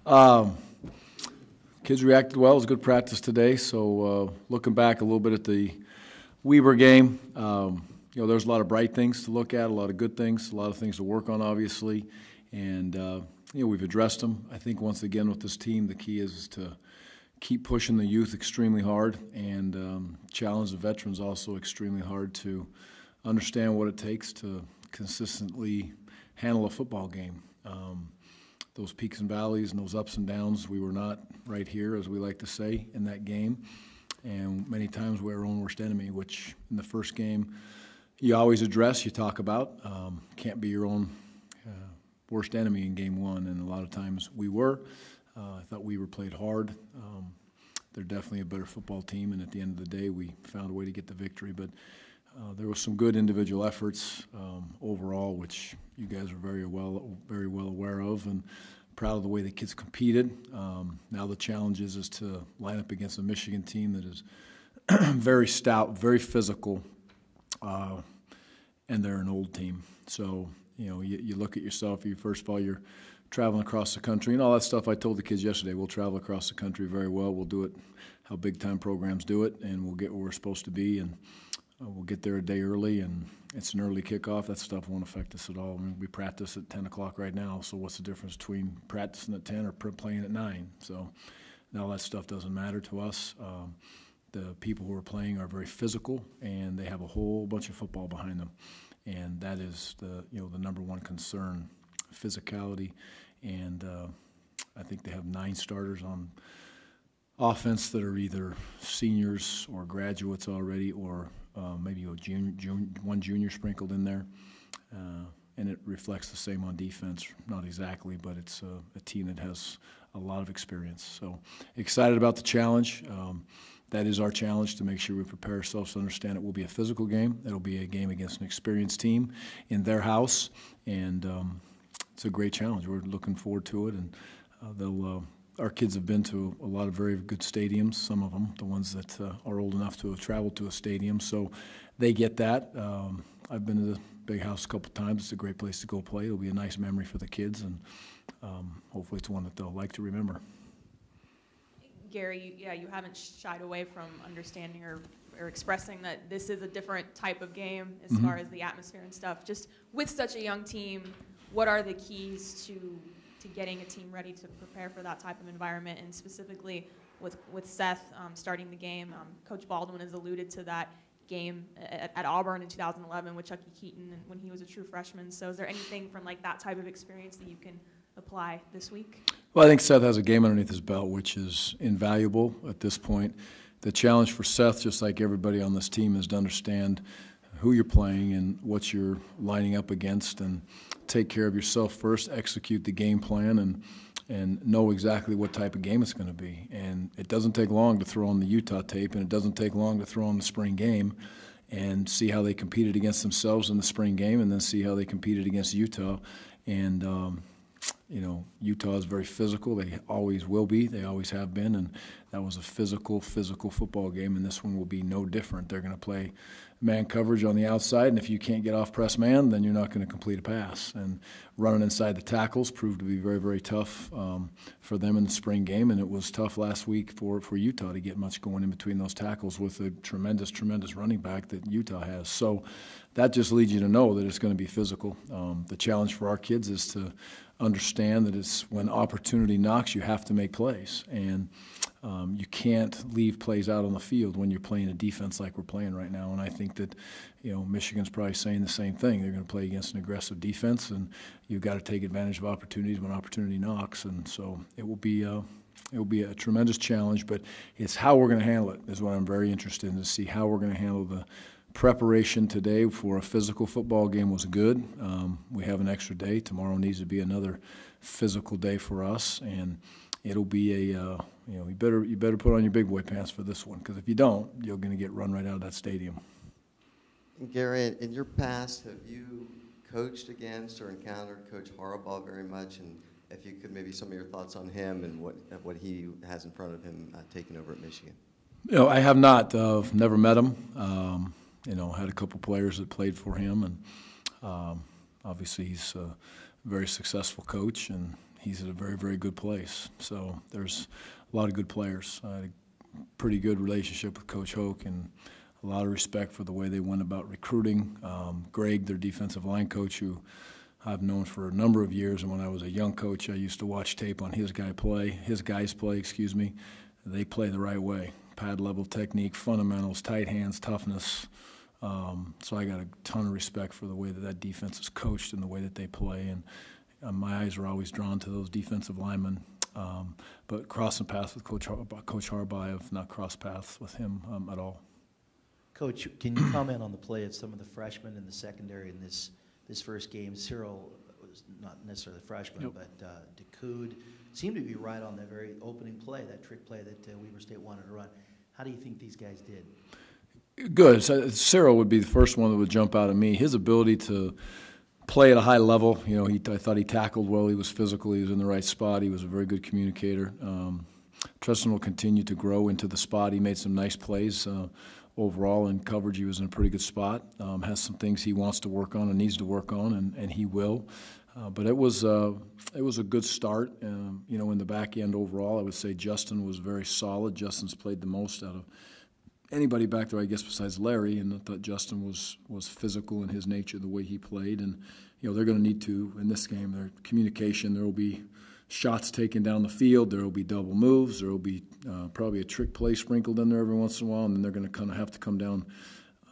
Um, Kids reacted well. It was a good practice today. So looking back a little bit at the Weber game, there's a lot of bright things to look at, a lot of good things, a lot of things to work on, obviously. And, we've addressed them. I think once again with this team, the key is to keep pushing the youth extremely hard and challenge the veterans also extremely hard to understand what it takes to consistently handle a football game. Those peaks and valleys and those ups and downs, we were not right here, as we like to say, in that game. And many times we're our own worst enemy, which in the first game you always address, you talk about. Can't be your own worst enemy in game one, and a lot of times we were. I thought we were played hard. They're definitely a better football team, and at the end of the day, we found a way to get the victory. But there was some good individual efforts overall, which you guys are very well aware of, and proud of the way the kids competed. Now the challenge is to line up against a Michigan team that is very stout, very physical, and they're an old team. So you look at yourself. First of all, you're traveling across the country and all that stuff. I told the kids yesterday, we'll travel across the country very well. We'll do it how big-time programs do it, and we'll get where we're supposed to be, and we'll get there a day early, and it's an early kickoff. That stuff won't affect us at all. I mean, we practice at 10 o'clock right now, so what's the difference between practicing at 10 or playing at 9? So now that stuff doesn't matter to us. The people who are playing are very physical, and they have a whole bunch of football behind them, and that is the number one concern, physicality. And I think they have 9 starters on offense that are either seniors or graduates already, or maybe one junior sprinkled in there. And it reflects the same on defense, not exactly, but it's a team that has a lot of experience. So excited about the challenge. That is our challenge, to make sure we prepare ourselves to understand it will be a physical game. It'll be a game against an experienced team in their house, and it's a great challenge. We're looking forward to it, and our kids have been to a lot of very good stadiums, some of them, the ones that are old enough to have traveled to a stadium, so they get that. I've been to the Big House a couple of times. It's a great place to go play. It'll be a nice memory for the kids, and hopefully it's one that they'll like to remember. Gary, you haven't shied away from understanding or expressing that this is a different type of game as far as the atmosphere and stuff. Just with such a young team, what are the keys to getting a team ready to prepare for that type of environment? And specifically with Seth starting the game, Coach Baldwin has alluded to that game at Auburn in 2011 with Chucky Keaton when he was a true freshman. So is there anything from that type of experience that you can apply this week? Well, I think Seth has a game underneath his belt, which is invaluable at this point. The challenge for Seth, just like everybody on this team, is to understand who you're playing and what you're lining up against, and take care of yourself first, execute the game plan, and know exactly what type of game it's going to be. And it doesn't take long to throw on the Utah tape, and it doesn't take long to throw on the spring game and see how they competed against themselves in the spring game, and then see how they competed against Utah. And Utah is very physical. They always will be. They always have been. And that was a physical football game, and this one will be no different. They're going to play man coverage on the outside, and if you can't get off press man, then you're not going to complete a pass. And running inside the tackles proved to be very, very tough for them in the spring game, and it was tough last week for Utah to get much going in between those tackles with a tremendous running back that Utah has. So that just leads you to know that it's going to be physical. The challenge for our kids is to understand that it's when opportunity knocks, you have to make plays, and you can't leave plays out on the field when you're playing a defense like we're playing right now. And I think that Michigan's probably saying the same thing. They're going to play against an aggressive defense, and you've got to take advantage of opportunities when opportunity knocks. And so it will be a tremendous challenge, but it's how we're going to handle it is what I'm very interested in, to see how we're going to handle the preparation today for a physical football game was good. We have an extra day. Tomorrow needs to be another physical day for us, and it'll be you better put on your big boy pants for this one, because if you don't, you're going to get run right out of that stadium. Gary, in your past, have you coached against or encountered Coach Harbaugh very much? And if you could, maybe some of your thoughts on him and what he has in front of him taking over at Michigan. I have not. Never met him. Had a couple players that played for him, and obviously he's a very successful coach, and he's at a very, very good place. So there's a lot of good players. I had a pretty good relationship with Coach Hoke and a lot of respect for the way they went about recruiting. Greg, their defensive line coach, who I've known for a number of years, and when I was a young coach, I used to watch tape on his guys play. They play the right way. Pad level technique, fundamentals, tight hands, toughness. So I got a ton of respect for the way that defense is coached and the way that they play. And my eyes are always drawn to those defensive linemen. But crossing paths with Coach Harbaugh, I have not crossed paths with him at all. Coach, can you comment on the play of some of the freshmen in the secondary in this first game? Cyril was not necessarily a freshman, Yep. but Dakoud seemed to be right on the very opening play, that trick play that Weber State wanted to run. How do you think these guys did? Good. So Cyril would be the first one that would jump out at me. His ability to play at a high level, I thought he tackled well. He was physical. He was in the right spot. He was a very good communicator. Tristan will continue to grow into the spot. He made some nice plays. Overall, in coverage, he was in a pretty good spot. Has some things he wants to work on and needs to work on, and he will. But it was a good start. In the back end overall, I would say Justin was very solid. Justin's played the most out of anybody back there, I guess, besides Larry, and I thought Justin was physical in his nature, the way he played. And they're going to need to, in this game, their communication. There will be shots taken down the field. There will be double moves. There will be probably a trick play sprinkled in there every once in a while, and then they're going to kind of have to come down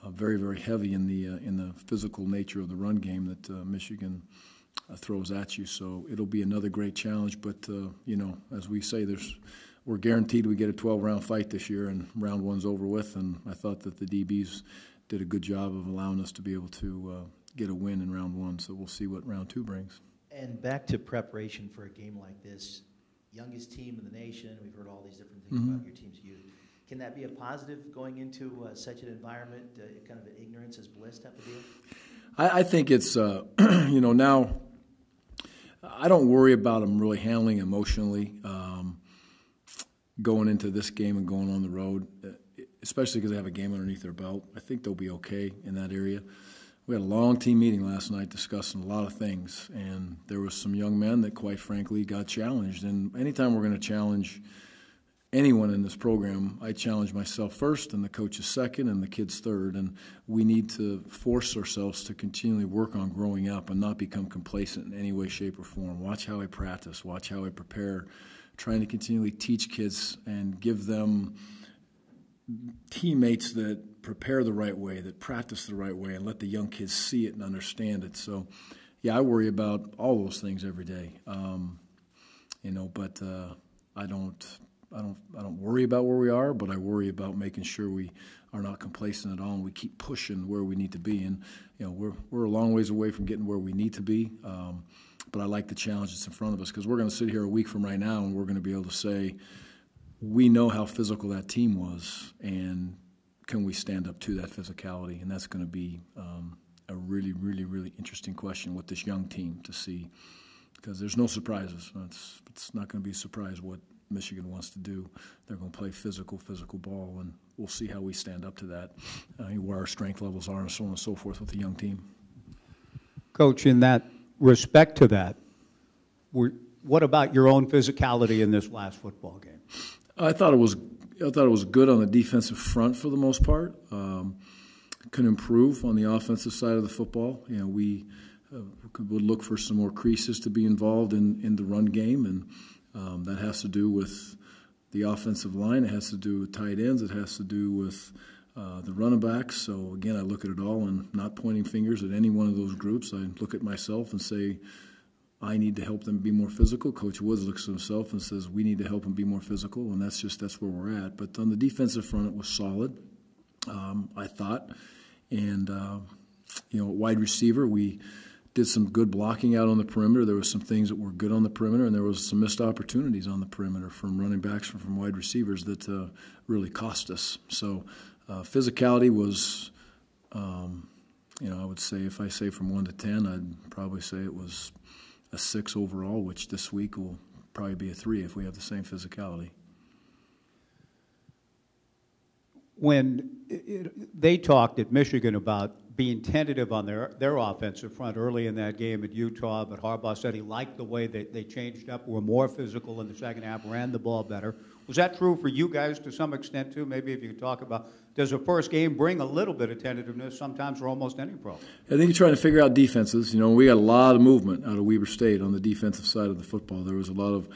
very, very heavy in the physical nature of the run game that Michigan throws at you. So it'll be another great challenge. But as we say, we're guaranteed we get a 12-round fight this year, and round one's over with. And I thought that the DBs did a good job of allowing us to be able to get a win in round one. So we'll see what round two brings. And back to preparation for a game like this, youngest team in the nation. We've heard all these different things about your team's youth. Can that be a positive going into such an environment, kind of an ignorance is bliss type of deal? I think it's, now I don't worry about them really handling emotionally going into this game and going on the road, especially because they have a game underneath their belt. I think they'll be okay in that area. We had a long team meeting last night discussing a lot of things, and there was some young men that, quite frankly, got challenged. And anytime we're going to challenge anyone in this program, I challenge myself first, and the coaches second, and the kids third. And we need to force ourselves to continually work on growing up and not become complacent in any way, shape, or form. Watch how I practice. Watch how I prepare. Trying to continually teach kids and give them teammates that prepare the right way, that practice the right way, and let the young kids see it and understand it. So, yeah, I worry about all those things every day. But I don't worry about where we are, but I worry about making sure we are not complacent at all and we keep pushing where we need to be. And we're a long ways away from getting where we need to be. But I like the challenge that's in front of us, because we're going to sit here a week from right now and we're going to be able to say, we know how physical that team was, and can we stand up to that physicality? And that's going to be a really, really, really interesting question with this young team to see, because there's no surprises. It's not going to be a surprise what Michigan wants to do. They're going to play physical ball, and we'll see how we stand up to that, where our strength levels are, and so on and so forth with the young team. Coach, in that respect to that, what about your own physicality in this last football game? I thought it was good on the defensive front for the most part. Could improve on the offensive side of the football. We would look for some more creases to be involved in the run game, and that has to do with the offensive line. It has to do with tight ends. It has to do with the running backs. So, again, I look at it all and not pointing fingers at any one of those groups. I look at myself and say, I need to help them be more physical. Coach Woods looks at himself and says, we need to help them be more physical, and that's where we're at. But on the defensive front, it was solid, I thought. And, wide receiver, we did some good blocking out on the perimeter. There were some things that were good on the perimeter, and there was some missed opportunities on the perimeter from running backs, from wide receivers that really cost us. So physicality was, I would say, if I say from 1 to 10, I'd probably say it was a 6 overall, which this week will probably be a 3 if we have the same physicality. When they talked at Michigan about being tentative on their offensive front early in that game at Utah, but Harbaugh said he liked the way that they changed up, were more physical in the second half, ran the ball better. Was that true for you guys to some extent, too? Maybe if you could talk about, does a first game bring a little bit of tentativeness sometimes for almost any pro? I think you're trying to figure out defenses. You know, we got a lot of movement out of Weber State on the defensive side of the football. There was a lot of,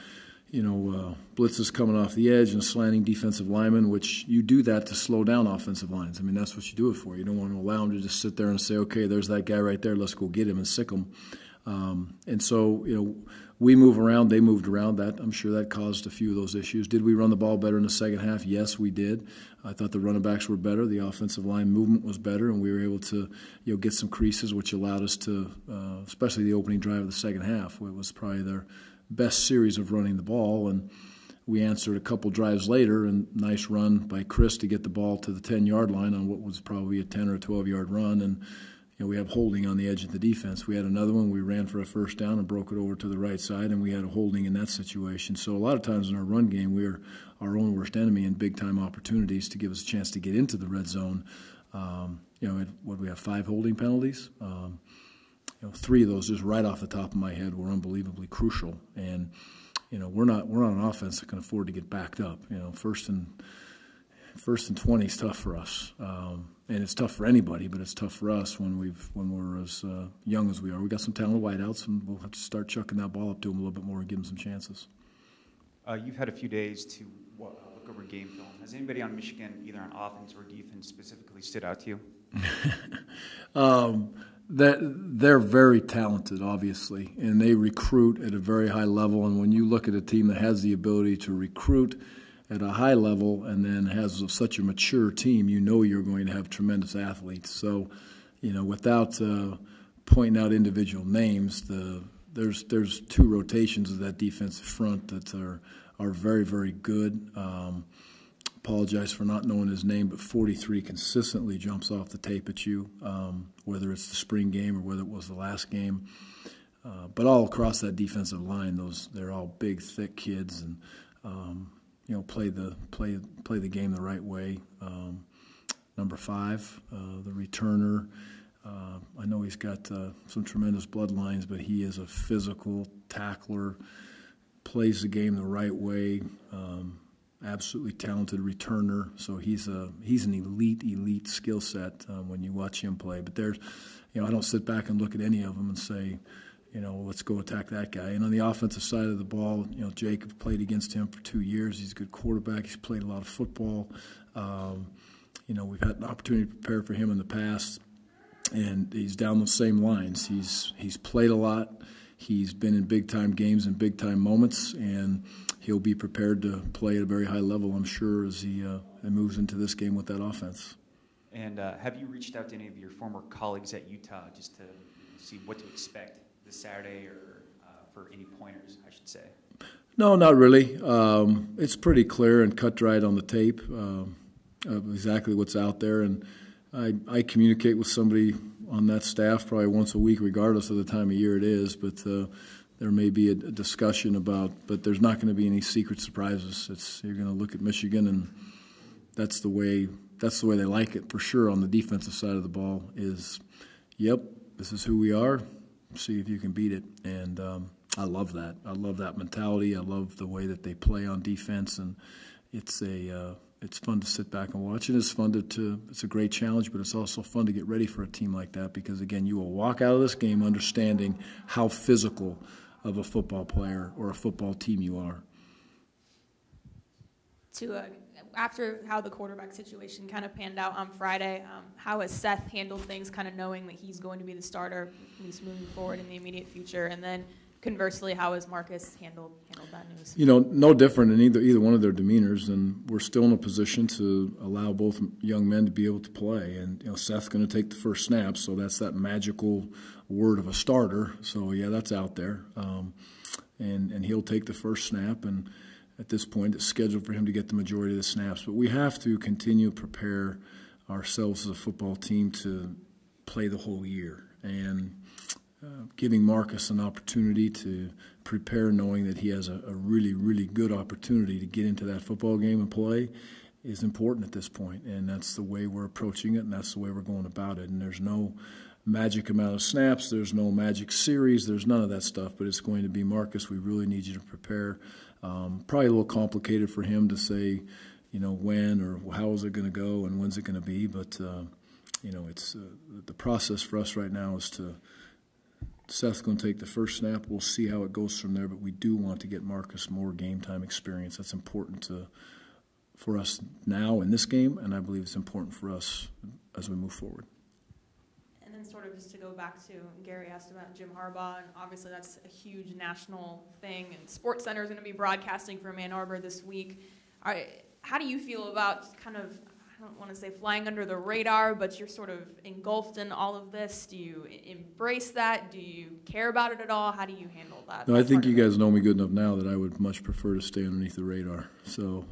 blitzes coming off the edge and slanting defensive linemen, which you do that to slow down offensive lines. I mean, that's what you do it for. You don't want to allow them to just sit there and say, okay, there's that guy right there, let's go get him and sick him. And so, we move around, they moved around. That I'm sure that caused a few of those issues. Did we run the ball better in the second half? Yes, we did. I thought the running backs were better. The offensive line movement was better, and we were able to get some creases, which allowed us to, especially the opening drive of the second half, it was probably their best series of running the ball. And we answered a couple drives later, and nice run by Chris to get the ball to the 10-yard line on what was probably a 10 or a 12-yard run. And we have holding on the edge of the defense. We had another one. We ran for a first down and broke it over to the right side, and we had a holding in that situation. So a lot of times in our run game, we're our own worst enemy in big-time opportunities to give us a chance to get into the red zone. We have 5 holding penalties. 3 of those, just right off the top of my head, were unbelievably crucial. And we're not an offense that can afford to get backed up. First and 20 is tough for us. And it's tough for anybody, but it's tough for us when we're as young as we are. We got some talented wideouts, and we'll have to start chucking that ball up to them a little bit more and give them some chances. You've had a few days to look over game film. Has anybody on Michigan, either on offense or defense, specifically stood out to you? They're very talented, obviously, and they recruit at a very high level. And when you look at a team that has the ability to recruit at a high level and then has such a mature team, you're going to have tremendous athletes. So, without pointing out individual names, there's 2 rotations of that defensive front that are very, very good. Apologize for not knowing his name, but 43 consistently jumps off the tape at you, whether it's the spring game or whether it was the last game. But all across that defensive line, they're all big, thick kids, and play the game the right way. Number 5, the returner. I know he's got some tremendous bloodlines, but he is a physical tackler, plays the game the right way. Absolutely talented returner. So he's an elite skill set when you watch him play. But I don't sit back and look at any of them and say, let's go attack that guy. And on the offensive side of the ball, Jacob played against him for 2 years. He's a good quarterback. He's played a lot of football. We've had an opportunity to prepare for him in the past, and he's down those same lines. He's played a lot. He's been in big-time games and big-time moments, and he'll be prepared to play at a very high level, I'm sure, as he moves into this game with that offense. And have you reached out to any of your former colleagues at Utah just to see what to expect this Saturday, or for any pointers, I should say? No, not really. It's pretty clear and cut dried on the tape of exactly what's out there, and I communicate with somebody on that staff probably once a week, regardless of the time of year it is. But there may be a discussion but there's not going to be any secret surprises. You're going to look at Michigan, and that's the way they like it for sure. On the defensive side of the ball, yep, this is who we are. See if you can beat it. And I love that. I love that mentality. I love the way that they play on defense, and it's fun to sit back and watch. It is fun it's a great challenge, but it's also fun to get ready for a team like that, because, again, you will walk out of this game understanding how physical of a football player or a football team you are. After how the quarterback situation kind of panned out on Friday, how has Seth handled things, kind of knowing that he's going to be the starter, at least moving forward in the immediate future? And then conversely, how has Marcus handled that news? No different in either one of their demeanors, and we're still in a position to allow both young men to be able to play. And Seth's going to take the first snap, so that's that magical word of a starter. So yeah, that's out there, and he'll take the first snap. And at this point, it's scheduled for him to get the majority of the snaps. But we have to continue to prepare ourselves as a football team to play the whole year, and giving Marcus an opportunity to prepare, knowing that he has a really, really good opportunity to get into that football game and play, is important at this point, and that's the way we're approaching it, and that's the way we're going about it. And there's no magic amount of snaps, there's no magic series, there's none of that stuff, but it's going to be, Marcus, we really need you to prepare. Probably a little complicated for him to say, you know, when or how is it going to go and when's it going to be, but, you know, it's the process for us right now is to Seth's going to take the first snap. We'll see how it goes from there, but we do want to get Marcus more game time experience. That's important for us now in this game, and I believe it's important for us as we move forward. And then sort of just to go back to, Gary asked about Jim Harbaugh, and obviously that's a huge national thing, and SportsCenter is going to be broadcasting from Ann Arbor this week. How do you feel about kind of, I don't want to say flying under the radar, but you're sort of engulfed in all of this? Do you embrace that? Do you care about it at all? How do you handle that? No, I think you guys know me good enough now that I would much prefer to stay underneath the radar. So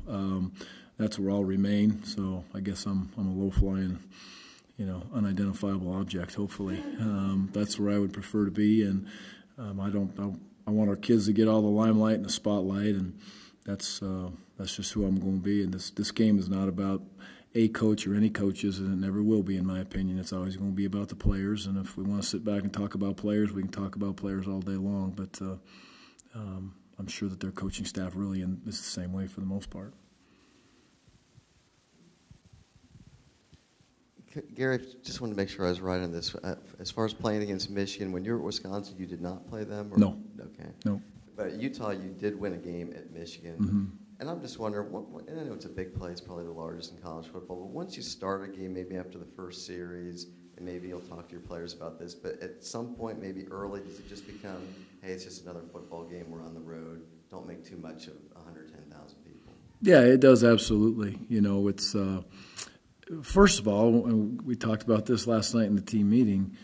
that's where I'll remain. So I guess I'm a low-flying, you know, unidentifiable object, hopefully. That's where I would prefer to be, and I want our kids to get all the limelight and the spotlight, and that's just who I'm going to be. And this game is not about a coach or any coaches, and it never will be, in my opinion. It's always going to be about the players, and if we want to sit back and talk about players, we can talk about players all day long, but I'm sure that their coaching staff really is the same way for the most part. Gary, just wanted to make sure I was right on this. As far as playing against Michigan, when you were at Wisconsin, you did not play them? Or? No. Okay. No. But at Utah, you did win a game at Michigan. Mm-hmm. And I'm just wondering, and I know it's a big play, it's probably the largest in college football, but once you start a game, maybe after the first series, and maybe you'll talk to your players about this, but at some point, maybe early, does it just become, hey, it's just another football game, we're on the road, don't make too much of 110,000 people? Yeah, it does, absolutely. You know, it's first of all, and we talked about this last night in the team meeting,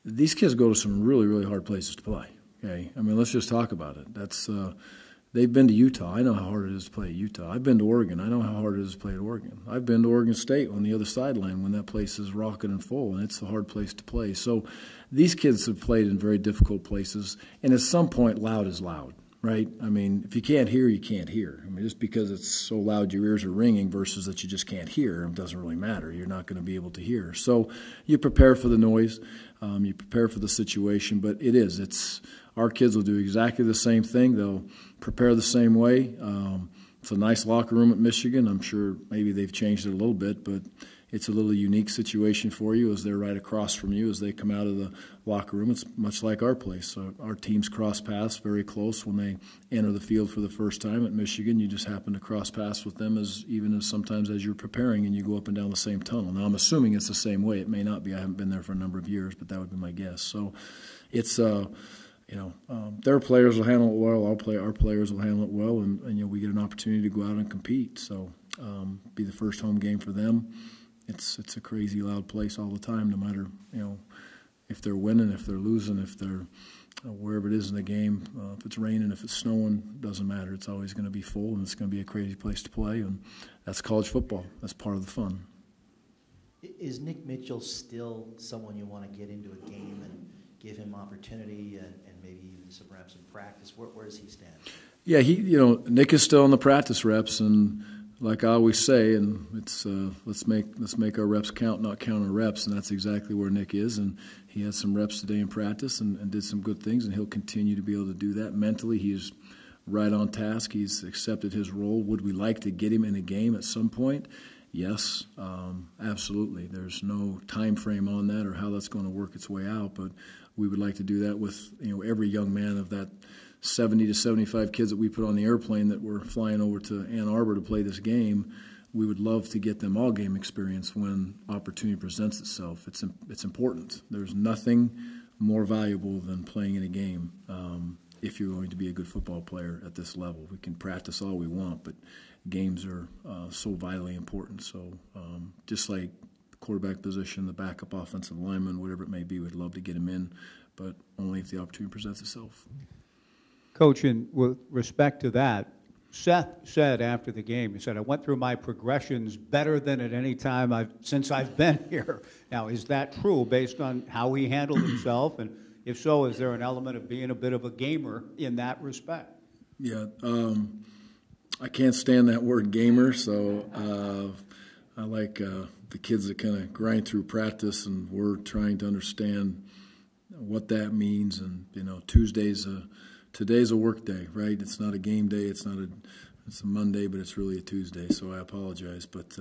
these kids go to some really, really hard places to play. Okay, I mean, let's just talk about it. That's they've been to Utah. I know how hard it is to play at Utah. I've been to Oregon. I know how hard it is to play at Oregon. I've been to Oregon State on the other sideline when that place is rocking and full, and it's a hard place to play. So these kids have played in very difficult places, and at some point, loud is loud, right? I mean, if you can't hear, you can't hear. I mean, just because it's so loud your ears are ringing versus that you just can't hear, it doesn't really matter. You're not going to be able to hear. So you prepare for the noise. You prepare for the situation, but it's our kids will do exactly the same thing. They'll prepare the same way. It's a nice locker room at Michigan. I'm sure maybe they've changed it a little bit, but it's a little unique situation for you as they're right across from you as they come out of the locker room. It's much like our place. So our teams cross paths very close when they enter the field for the first time at Michigan. You just happen to cross paths with them even as sometimes as you're preparing and you go up and down the same tunnel. Now, I'm assuming it's the same way. It may not be. I haven't been there for a number of years, but that would be my guess. So it's their players will handle it well. Our players will handle it well, and we get an opportunity to go out and compete. So be the first home game for them. It's a crazy loud place all the time, no matter if they're winning, if they're losing, if they're wherever it is in the game. If it's raining, if it's snowing, doesn't matter. It's always going to be full, and it's going to be a crazy place to play. And that's college football. That's part of the fun. Is Nick Mitchell still someone you want to get into a game and give him opportunity and maybe even perhaps some practice? Where does he stand? Yeah, Nick is still in the practice reps, and like I always say, and it's let's make our reps count, not count our reps, and that's exactly where Nick is. And he had some reps today in practice and did some good things, and he'll continue to be able to do that. Mentally, he's right on task. He's accepted his role. Would we like to get him in a game at some point? Yes, absolutely. There's no time frame on that or how that's going to work its way out, but we would like to do that with every young man of that 70 to 75 kids that we put on the airplane that were flying over to Ann Arbor to play this game. We would love to get them all game experience when opportunity presents itself. It's important. There's nothing more valuable than playing in a game if you're going to be a good football player at this level. We can practice all we want, but games are so vitally important. So just like the quarterback position, the backup offensive lineman, whatever it may be, we'd love to get him in, but only if the opportunity presents itself. Coach, and with respect to that, Seth said after the game, he said, I went through my progressions better than at any time since I've been here. Now, is that true based on how he handled himself? And if so, is there an element of being a bit of a gamer in that respect? Yeah. I can't stand that word gamer, so I like the kids that kind of grind through practice, and we're trying to understand what that means. And today's a work day, right? It's not a game day. It's a Monday, but it's really a Tuesday. So I apologize, but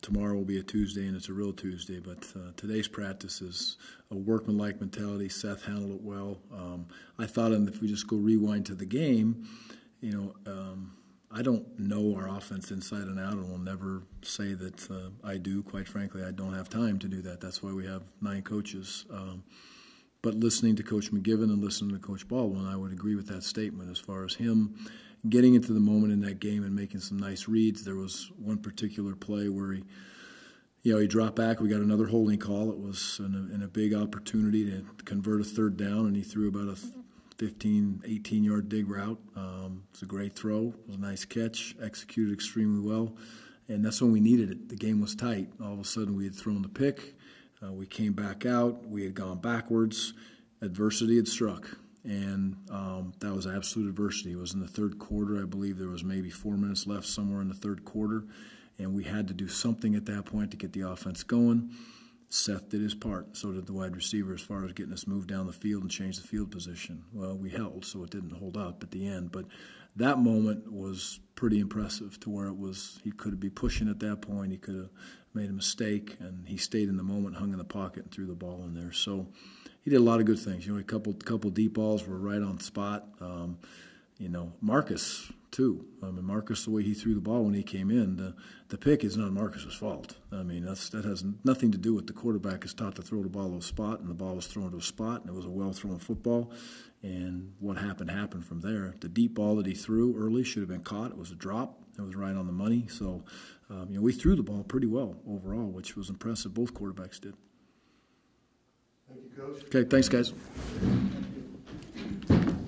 tomorrow will be a Tuesday, and it's a real Tuesday. But today's practice is a workmanlike mentality. Seth handled it well. I thought, if we just go rewind to the game, I don't know our offense inside and out, and will never say that I do. Quite frankly, I don't have time to do that. That's why we have 9 coaches. But listening to Coach McGivern and listening to Coach Baldwin, I would agree with that statement as far as him getting into the moment in that game and making some nice reads. There was one particular play where he dropped back. We got another holding call. It was in a big opportunity to convert a 3rd down, and he threw about a 15, 18-yard dig route. It's a great throw. It was a nice catch, executed extremely well, and that's when we needed it. The game was tight. All of a sudden, we had thrown the pick. We came back out. We had gone backwards. Adversity had struck, and that was absolute adversity. It was in the 3rd quarter. I believe there was maybe 4 minutes left somewhere in the 3rd quarter, and we had to do something at that point to get the offense going. Seth did his part. So did the wide receiver as far as getting us moved down the field and change the field position. Well, we held, so it didn't hold up at the end. But that moment was pretty impressive to where it was he could be pushing at that point. He could have made a mistake, and he stayed in the moment, hung in the pocket, and threw the ball in there. So he did a lot of good things. A couple deep balls were right on the spot. Marcus, too. Marcus, the way he threw the ball when he came in, the pick is not Marcus's fault. That has nothing to do with the quarterback is taught to throw the ball to a spot, and the ball was thrown to a spot, and it was a well-thrown football. And what happened from there. The deep ball that he threw early should have been caught. It was a drop. It was right on the money. So, we threw the ball pretty well overall, which was impressive. Both quarterbacks did. Thank you, Coach. Okay, thanks, guys.